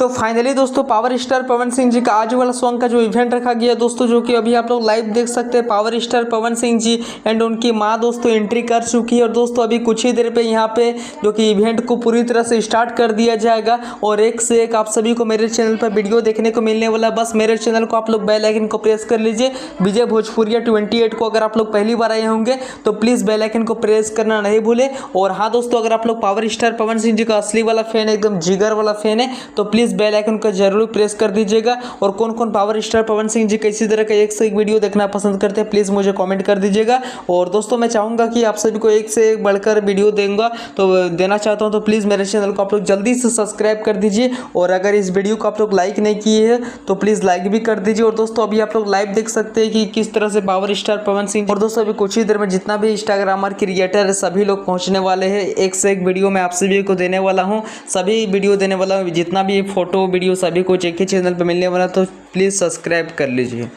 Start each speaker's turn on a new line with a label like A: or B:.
A: तो फाइनली दोस्तों power star Pawan Singh जी का आज वाला सॉन्ग का जो इवेंट रखा गया दोस्तों, जो कि अभी आप लोग लाइव देख सकते हैं। Power star Pawan Singh ji and उनकी मां दोस्तों एंट्री कर चुकी है। और दोस्तों अभी कुछ ही देर पे यहाँ पे जो कि इवेंट को पूरी तरह से स्टार्ट कर दिया जाएगा। और एक से एक आप सभी को मेरे चैनल पर वीडियो देखने को मिलने वाला। बस मेरे चैनल को आप लोग बेल आइकन को प्रेस कर लीजिए। विजय भोजपुरिया 28 को अगर आप लोग पहली बार आए होंगे तो प्लीज़ बेल आइकन को प्रेस करना नहीं भूले। और हाँ दोस्तों, अगर आप लोग पावर स्टार पवन सिंह जी का असली वाला फैन है, एकदम जिगर वाला फैन है, तो प्लीज़ बेल आइकन को जरूर प्रेस कर दीजिएगा। और कौन कौन पावर स्टार पवन सिंह जी कैसी तरह का एक से एक वीडियो देखना पसंद करते हैं प्लीज़ मुझे कमेंट कर दीजिएगा। और दोस्तों मैं चाहूँगा कि आप सभी को एक से एक बढ़कर वीडियो देना चाहता हूँ तो प्लीज़ मेरे चैनल को आप लोग जल्दी से सब्सक्राइब कर दीजिए। और अगर इस वीडियो को आप लोग लाइक नहीं किए हैं तो प्लीज़ लाइक भी कर दीजिए। और दोस्तों अभी आप लोग लाइव देख सकते हैं कि किस तरह से पावर स्टार पवन सिंह, और दोस्तों अभी कुछ ही देर में जितना भी इंस्टाग्रामर क्रिएटर है सभी लोग पहुँचने वाले हैं। एक से एक वीडियो मैं आप सभी को देने वाला हूँ, सभी वीडियो देने वाला हूँ, जितना भी फोटो वीडियो सभी कुछ एक ही चैनल पर मिलने वाला। तो प्लीज़ सब्सक्राइब कर लीजिए।